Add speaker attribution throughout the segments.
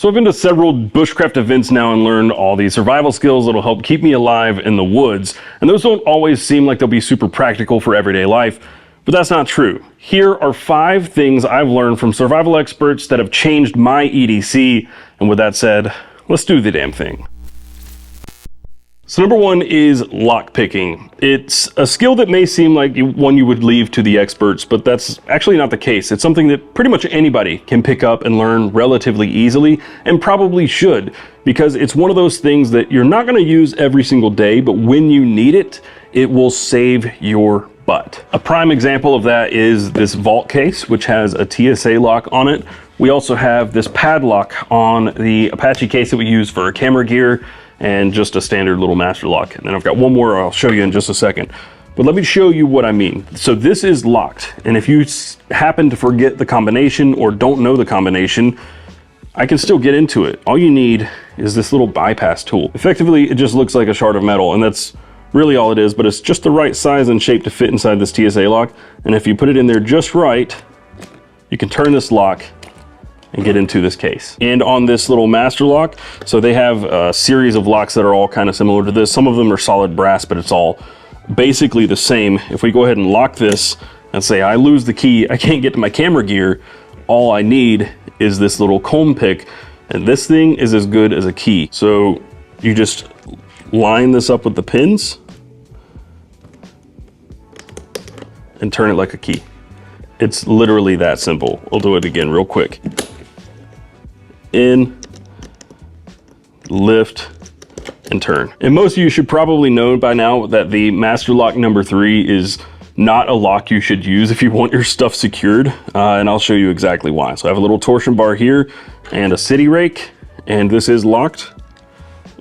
Speaker 1: So I've been to several bushcraft events now and learned all these survival skills that'll help keep me alive in the woods. And those don't always seem like they'll be super practical for everyday life, but that's not true. Here are 5 things I've learned from survival experts that have changed my EDC. And with that said, let's do the damn thing. So number 1 is lock picking. It's a skill that may seem like one you would leave to the experts, but that's actually not the case. It's something that pretty much anybody can pick up and learn relatively easily, and probably should, because it's one of those things that you're not going to use every single day, but when you need it, it will save your butt. A prime example of that is this vault case, which has a TSA lock on it. We also have this padlock on the Apache case that we use for camera gear, and just a standard little master lock. And then I've got one more I'll show you in just a second. But let me show you what I mean. So this is locked, and if you happen to forget the combination or don't know the combination, I can still get into it. All you need is this little bypass tool. Effectively, it just looks like a shard of metal, and that's really all it is, but it's just the right size and shape to fit inside this TSA lock. And if you put it in there just right, you can turn this lock and get into this case. And on this little master lock, so they have a series of locks that are all kind of similar to this. Some of them are solid brass, but it's all basically the same. If we go ahead and lock this and say I lose the key, I can't get to my camera gear, all I need is this little comb pick, and this thing is as good as a key. So you just line this up with the pins and turn it like a key. It's literally that simple. We'll do it again real quick. In, lift, and turn. And most of you should probably know by now that the master lock number 3 is not a lock you should use if you want your stuff secured, and I'll show you exactly why. So I have a little torsion bar here and a city rake, and this is locked.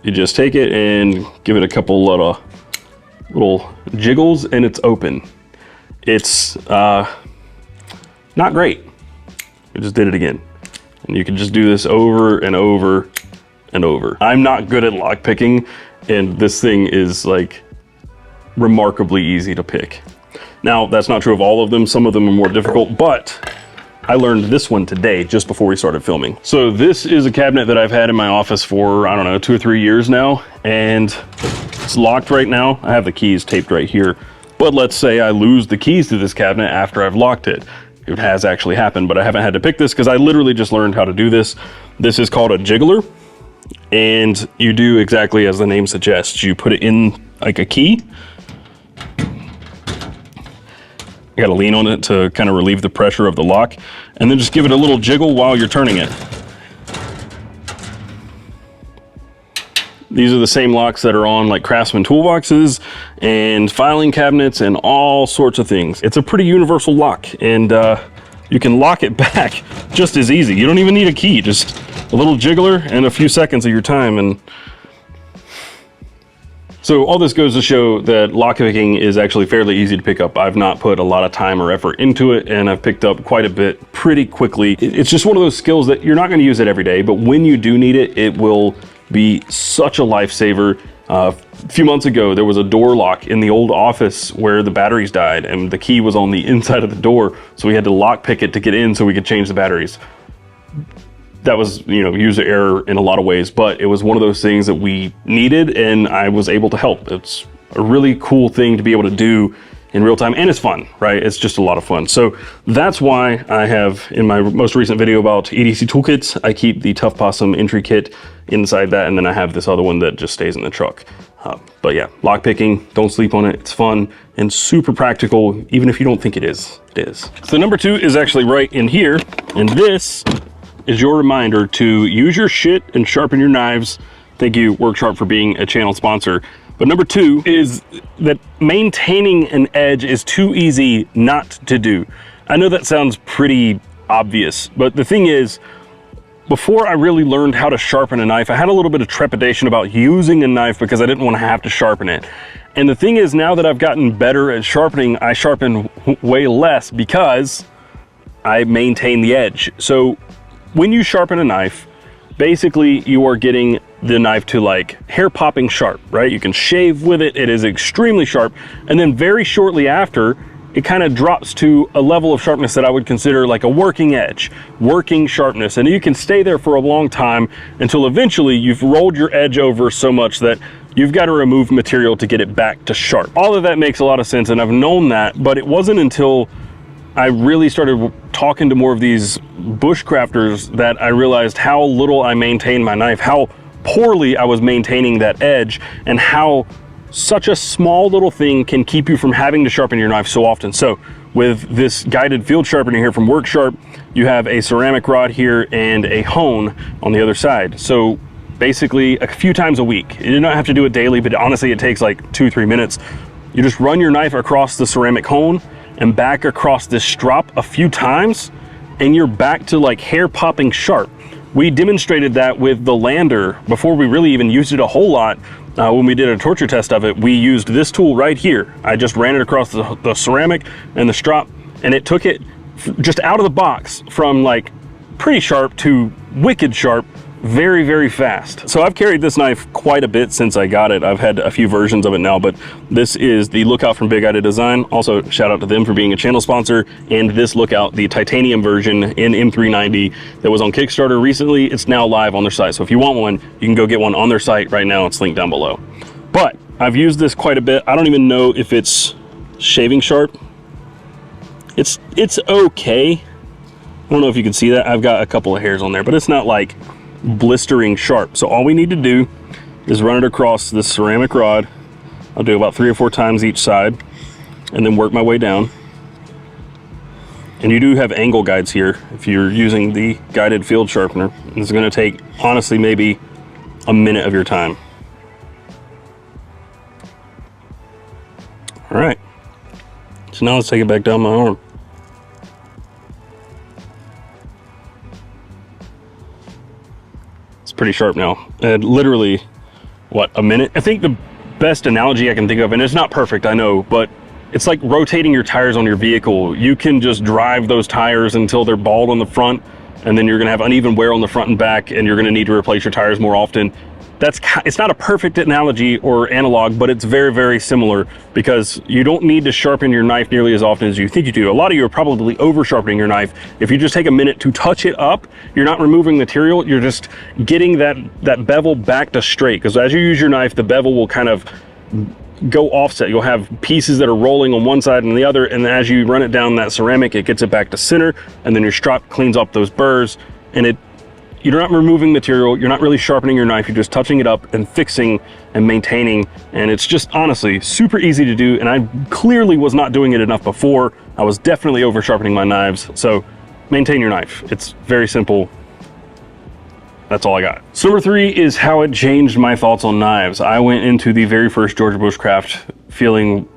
Speaker 1: You just take it and give it a couple little jiggles and it's open. It's not great. We just did it again. And you can just do this over and over and over. I'm not good at lock picking, and this thing is like remarkably easy to pick. Now, that's not true of all of them. Some of them are more difficult, but I learned this one today just before we started filming. So this is a cabinet that I've had in my office for, I don't know, 2 or 3 years now, and it's locked right now. I have the keys taped right here, but let's say I lose the keys to this cabinet after I've locked it. It has actually happened, but I haven't had to pick this because I literally just learned how to do this. This is called a jiggler, and you do exactly as the name suggests. You put it in like a key. You gotta lean on it to kind of relieve the pressure of the lock, and then just give it a little jiggle while you're turning it. These are the same locks that are on like Craftsman toolboxes and filing cabinets and all sorts of things. It's a pretty universal lock, and you can lock it back just as easy. You don't even need a key, just a little jiggler and a few seconds of your time. And so all this goes to show that lock picking is actually fairly easy to pick up. I've not put a lot of time or effort into it, and I've picked up quite a bit pretty quickly. It's just one of those skills that you're not going to use it every day, but when you do need it, it will be such a lifesaver. A few months ago, there was a door lock in the old office where the batteries died, and the key was on the inside of the door, so we had to lock pick it to get in so we could change the batteries. That was, you know, user error in a lot of ways, but it was one of those things that we needed, and I was able to help. It's a really cool thing to be able to do in real time, and it's fun, right? It's just a lot of fun. So that's why I have, in my most recent video about EDC toolkits, I keep the Tough Possum entry kit inside that, and then I have this other one that just stays in the truck. But yeah, lock picking, don't sleep on it. It's fun and super practical, even if you don't think it is, it is. So number 2 is actually right in here, and this is your reminder to use your shit and sharpen your knives. Thank you, Worksharp, for being a channel sponsor. But number 2 is that maintaining an edge is too easy not to do. I know that sounds pretty obvious, but the thing is, before I really learned how to sharpen a knife, I had a little bit of trepidation about using a knife because I didn't want to have to sharpen it. And the thing is, now that I've gotten better at sharpening, I sharpen way less because I maintain the edge. So when you sharpen a knife, basically you are getting the knife to like hair popping sharp, right? You can shave with it, it is extremely sharp. And then very shortly after, it kind of drops to a level of sharpness that I would consider like a working edge, working sharpness. And you can stay there for a long time until eventually you've rolled your edge over so much that you've got to remove material to get it back to sharp. All of that makes a lot of sense, and I've known that, but it wasn't until I really started talking to more of these bushcrafters that I realized how little I maintained my knife, how poorly I was maintaining that edge, and how such a small little thing can keep you from having to sharpen your knife so often. So with this guided field sharpener here from WorkSharp, you have a ceramic rod here and a hone on the other side. So basically a few times a week. You do not have to do it daily, but honestly it takes like 2-3 minutes. You just run your knife across the ceramic hone and back across this strop a few times, and you're back to like hair popping sharp. We demonstrated that with the lander before we really even used it a whole lot. When we did a torture test of it, we used this tool right here. I just ran it across the ceramic and the strop, and it took it just out of the box from like pretty sharp to wicked sharp very, very fast. So I've carried this knife quite a bit since I got it. I've had a few versions of it now, but this is the Lookout from Big Guided Design. Also, shout out to them for being a channel sponsor. And this Lookout, the titanium version in M390 that was on Kickstarter recently, it's now live on their site. So if you want one, you can go get one on their site right now. It's linked down below. But I've used this quite a bit. I don't even know if it's shaving sharp. It's okay. I don't know if you can see that. I've got a couple of hairs on there, but it's not like blistering sharp. So all we need to do is run it across this ceramic rod. I'll do about 3 or 4 times each side and then work my way down. And you do have angle guides here if you're using the guided field sharpener. It's going to take honestly maybe a minute of your time. All right, so now let's take it back down my arm. Pretty sharp now. And literally, what, a minute? I think the best analogy I can think of, and it's not perfect, I know, but it's like rotating your tires on your vehicle. You can just drive those tires until they're bald on the front, and then you're gonna have uneven wear on the front and back, and you're gonna need to replace your tires more often. It's not a perfect analogy or analog, but it's very, very similar, because you don't need to sharpen your knife nearly as often as you think you do. A lot of you are probably over sharpening your knife. If you just take a minute to touch it up, you're not removing material, you're just getting that bevel back to straight. Because as you use your knife, the bevel will kind of go offset. You'll have pieces that are rolling on one side and the other, and as you run it down that ceramic, it gets it back to center, and then your strap cleans up those burrs, and you're not removing material, you're not really sharpening your knife, you're just touching it up and fixing and maintaining, and it's just honestly super easy to do, and I clearly was not doing it enough before. I was definitely over sharpening my knives, so maintain your knife. It's very simple. That's all I got. So number 3 is how it changed my thoughts on knives. I went into the very first Georgia Bushcraft feeling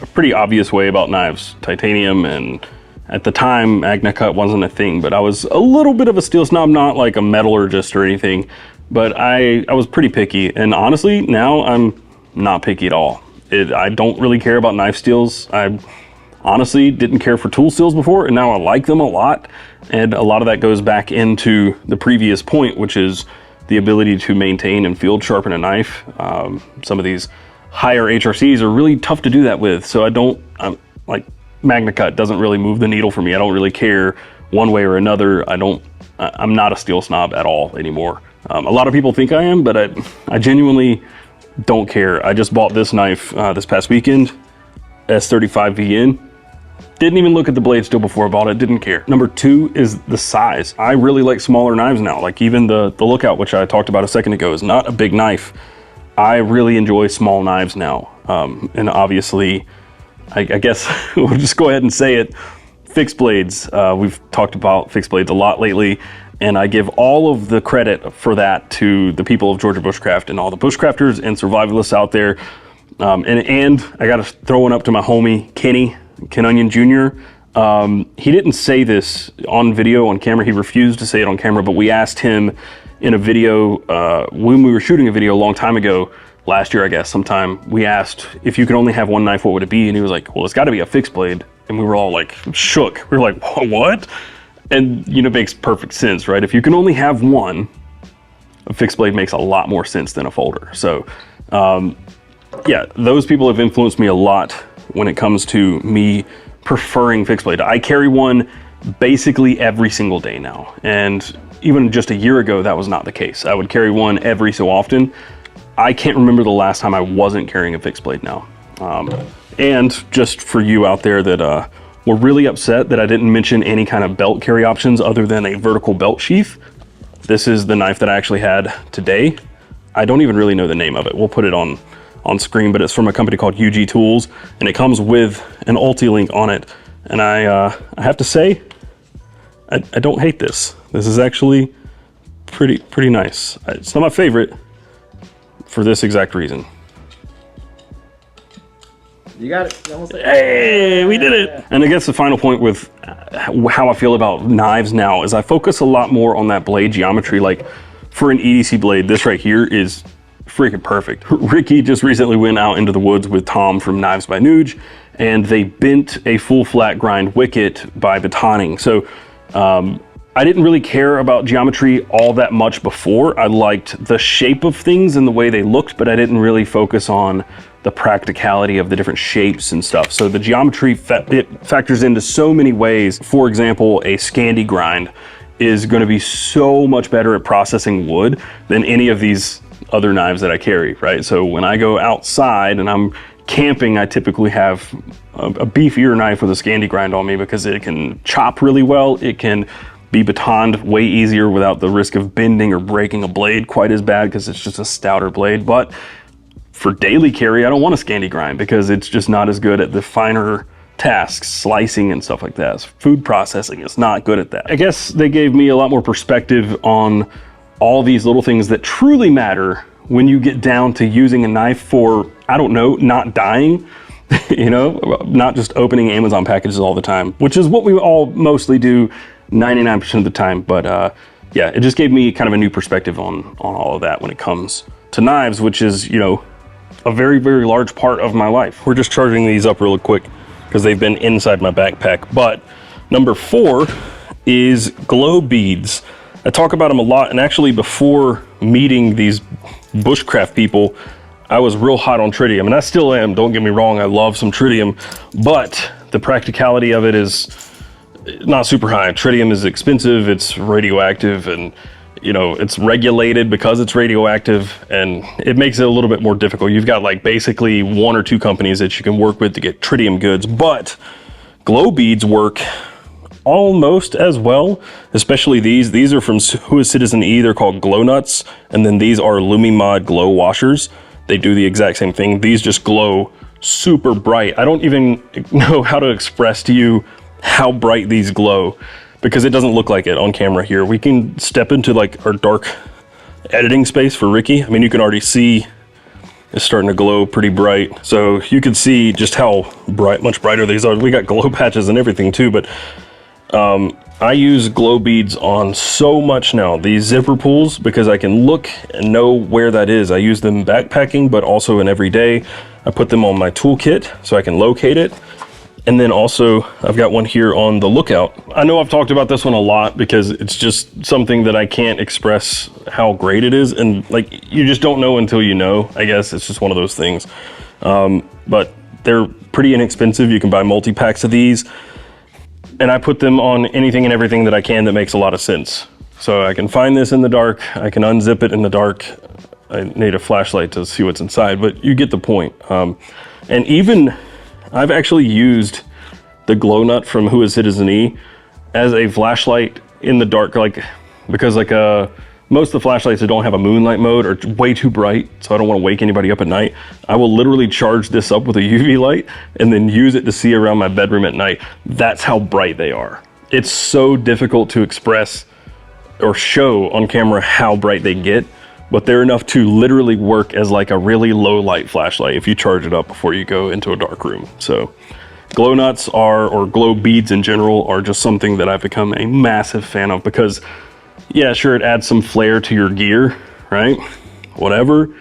Speaker 1: a pretty obvious way about knives, titanium, and at the time, Magna Cut wasn't a thing, but I was a little bit of a steel snob, not like a metallurgist or anything, but I was pretty picky. And honestly, now I'm not picky at all. I don't really care about knife steels. I honestly didn't care for tool steels before, and now I like them a lot. And a lot of that goes back into the previous point, which is the ability to maintain and field sharpen a knife. Some of these higher HRCs are really tough to do that with, so I'm like, Magna Cut doesn't really move the needle for me. I don't really care one way or another. I'm not a steel snob at all anymore. A lot of people think I am, but I genuinely don't care. I just bought this knife this past weekend, S35VN. Didn't even look at the blade steel before I bought it, didn't care. Number 2 is the size. I really like smaller knives now. Like even the Lookout, which I talked about a second ago, is not a big knife. I really enjoy small knives now. And obviously, I guess we'll just go ahead and say it. Fixed blades. We've talked about fixed blades a lot lately, and I give all of the credit for that to the people of Georgia Bushcraft and all the bushcrafters and survivalists out there. And I got to throw one up to my homie, Ken Onion Jr. He didn't say this on video, on camera. He refused to say it on camera, but we asked him in a video when we were shooting a video a long time ago, last year, I guess, sometime, we asked if you could only have one knife, what would it be? And he was like, well, it's got to be a fixed blade. And we were all like shook. We were like, what? And you know, it makes perfect sense, right? If you can only have one, a fixed blade makes a lot more sense than a folder. So yeah, those people have influenced me a lot when it comes to me preferring fixed blade. I carry one basically every single day now. And even just a year ago, that was not the case. I would carry one every so often. I can't remember the last time I wasn't carrying a fixed blade now. And just for you out there that were really upset that I didn't mention any kind of belt carry options other than a vertical belt sheath, this is the knife that I actually had today. I don't even really know the name of it. We'll put it on screen, but it's from a company called UG Tools, and it comes with an Ulti-Link on it. And I have to say, I don't hate this. This is actually pretty nice. It's not my favorite for this exact reason.
Speaker 2: You got it. You almost
Speaker 1: Hey, we did it. And I guess the final point with how I feel about knives now is I focus a lot more on that blade geometry. Like for an EDC blade, this right here is freaking perfect. Ricky just recently went out into the woods with Tom from Knives by Nuge, and they bent a full flat grind wicket by batoning. So I didn't really care about geometry all that much before. I liked the shape of things and the way they looked, but I didn't really focus on the practicality of the different shapes and stuff. So the geometry, it factors into so many ways. For example, a Scandi grind is gonna be so much better at processing wood than any of these other knives that I carry, right? So when I go outside and I'm camping, I typically have a beefier knife with a Scandi grind on me because it can chop really well. It can be batoned way easier without the risk of bending or breaking a blade quite as bad because it's just a stouter blade. But for daily carry, I don't want a Scandi grind because it's just not as good at the finer tasks, slicing and stuff like that. Food processing is not good at that. I guess they gave me a lot more perspective on all these little things that truly matter when you get down to using a knife for, I don't know, not dying, you know, not just opening Amazon packages all the time, which is what we all mostly do 99% of the time. But yeah, it just gave me kind of a new perspective on all of that when it comes to knives, which is, you know, a very, very large part of my life. We're just charging these up real quick because they've been inside my backpack. But number 4 is glow beads. I talk about them a lot, and actually before meeting these Bushcraft people, I was real hot on tritium, and I still am, don't get me wrong, I love some tritium, but the practicality of it is not super high. Tritium is expensive, it's radioactive, and you know, it's regulated because it's radioactive, and it makes it a little bit more difficult. You've got like basically 1 or 2 companies that you can work with to get tritium goods, but glow beads work almost as well, especially these. These are from Who is Citizen E, they're called glow nuts, and then these are Lumimod glow washers. They do the exact same thing. These just glow super bright. I don't even know how to express to you how bright these glow because it doesn't look like it on camera here. We can step into like our dark editing space for Ricky. I mean, you can already see it's starting to glow pretty bright. So you can see just how much brighter these are. We got glow patches and everything too, but I use glow beads on so much now, these zipper pulls, because I can look and know where that is. I use them backpacking, but also in every day. I put them on my toolkit so I can locate it. And then also I've got one here on the lookout. I know I've talked about this one a lot because it's just something that I can't express how great it is. And like, you just don't know until you know, I guess. It's just one of those things. But they're pretty inexpensive. You can buy multi-packs of these. And I put them on anything and everything that I can that makes a lot of sense. So I can find this in the dark, I can unzip it in the dark. I need a flashlight to see what's inside, but you get the point. And even, I've actually used the glow nut from Who is Citizen E as a flashlight in the dark, like, because like most of the flashlights that don't have a moonlight mode are way too bright, so I don't want to wake anybody up at night. I will literally charge this up with a UV light and then use it to see around my bedroom at night. That's how bright they are. It's so difficult to express or show on camera how bright they get, but they're enough to literally work as like a really low light flashlight if you charge it up before you go into a dark room. So glow nuts are, or glow beads in general, are just something that I've become a massive fan of because, yeah, sure, it adds some flair to your gear, right? Whatever,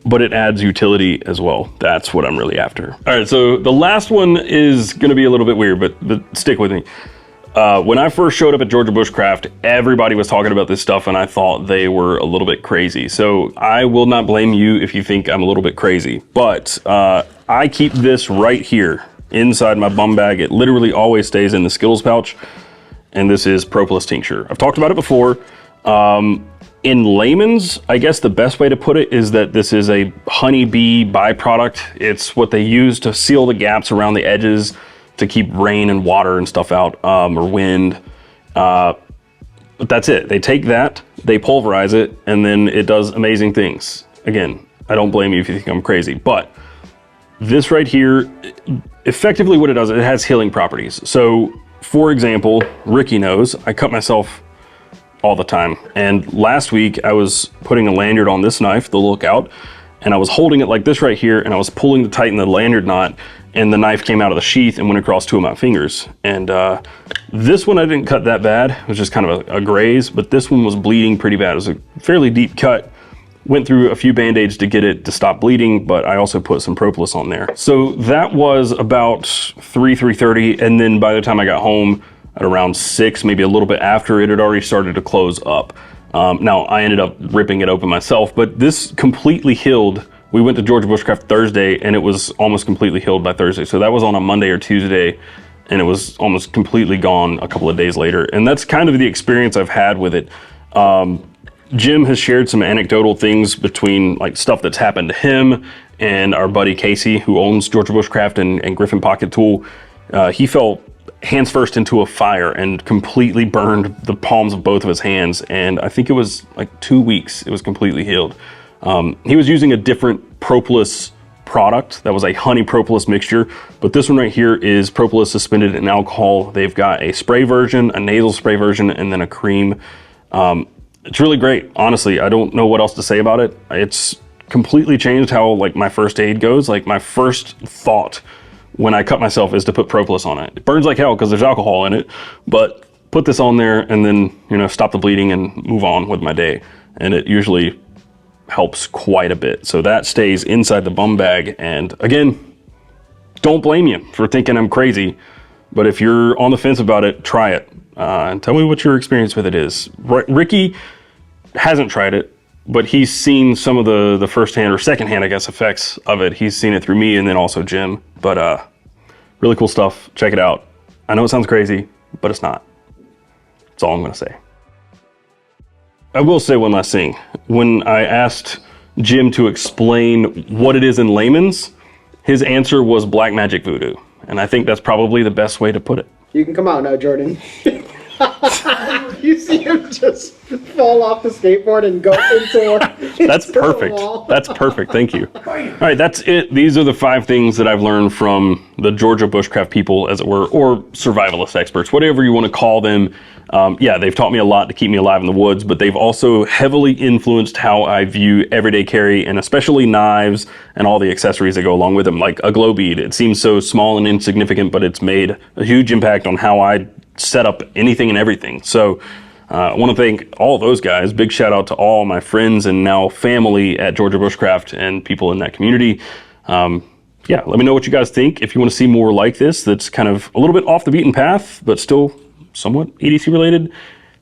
Speaker 1: but it adds utility as well. That's what I'm really after. All right, so the last one is gonna be a little bit weird, but stick with me. When I first showed up at Georgia Bushcraft, everybody was talking about this stuff and I thought they were a little bit crazy. So I will not blame you if you think I'm a little bit crazy, but I keep this right here. inside my bum bag. It literally always stays in the Skittles pouch. And this is Propolis tincture. I've talked about it before. In layman's, I guess the best way to put it is that this is a honeybee byproduct. It's what they use to seal the gaps around the edges to keep rain and water and stuff out, or wind. But that's it. They take that, they pulverize it, and then it does amazing things. Again, I don't blame you if you think I'm crazy, but this right here, effectively what it does, it has healing properties. So, for example, Ricky knows I cut myself all the time. And last week I was putting a lanyard on this knife, the Lookout, and I was holding it like this right here, and I was pulling to tighten the lanyard knot, and the knife came out of the sheath and went across two of my fingers. And this one I didn't cut that bad. It was just kind of a graze, but this one was bleeding pretty bad. It was a fairly deep cut. Went through a few Band-Aids to get it to stop bleeding, but I also put some Propolis on there. So that was about 3:30, and then by the time I got home, at around 6, maybe a little bit after, it had already started to close up. Now, I ended up ripping it open myself, but this completely healed. We went to Georgia Bushcraft Thursday, and it was almost completely healed by Thursday. So that was on a Monday or Tuesday, and it was almost completely gone a couple of days later. And that's kind of the experience I've had with it. Jim has shared some anecdotal things between like stuff that's happened to him and our buddy Casey, who owns Georgia Bushcraft and Griffin Pocket Tool. He fell hands first into a fire and completely burned the palms of both of his hands. And I think it was like 2 weeks, it was completely healed. He was using a different Propolis product that was a honey Propolis mixture, but this one right here is Propolis suspended in alcohol. They've got a spray version, a nasal spray version, and then a cream. It's really great. Honestly, I don't know what else to say about it. It's completely changed how like my first aid goes. Like my first thought when I cut myself is to put Propolis on it. It burns like hell because there's alcohol in it, but put this on there and then, you know, stop the bleeding and move on with my day. And it usually helps quite a bit. So that stays inside the bum bag. And again, don't blame you for thinking I'm crazy, but if you're on the fence about it, try it. And tell me what your experience with it is. Ricky hasn't tried it, but he's seen some of the first-hand or second-hand, I guess, effects of it. He's seen it through me and then also Jim. But really cool stuff. Check it out. I know it sounds crazy, but it's not. That's all I'm going to say. I will say one last thing. When I asked Jim to explain what it is in layman's, his answer was black magic voodoo. And I think that's probably the best way to put it.
Speaker 2: You can come out now, Jordan. You see him just fall off the skateboard and go into
Speaker 1: That's perfect. That's perfect. Thank you. All right, that's it. These are the 5 things that I've learned from the Georgia Bushcraft people, as it were, or survivalist experts, whatever you want to call them. Yeah, they've taught me a lot to keep me alive in the woods, but they've also heavily influenced how I view everyday carry, and especially knives and all the accessories that go along with them, like a glow bead. It seems so small and insignificant, but it's made a huge impact on how I set up anything and everything. So I want to thank all those guys. Big shout out to all my friends and now family at Georgia Bushcraft and people in that community. Yeah, let me know what you guys think. If you want to see more like this, that's kind of a little bit off the beaten path, but still somewhat EDC related,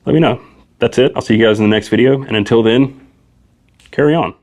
Speaker 1: let me know. That's it. I'll see you guys in the next video. And until then, carry on.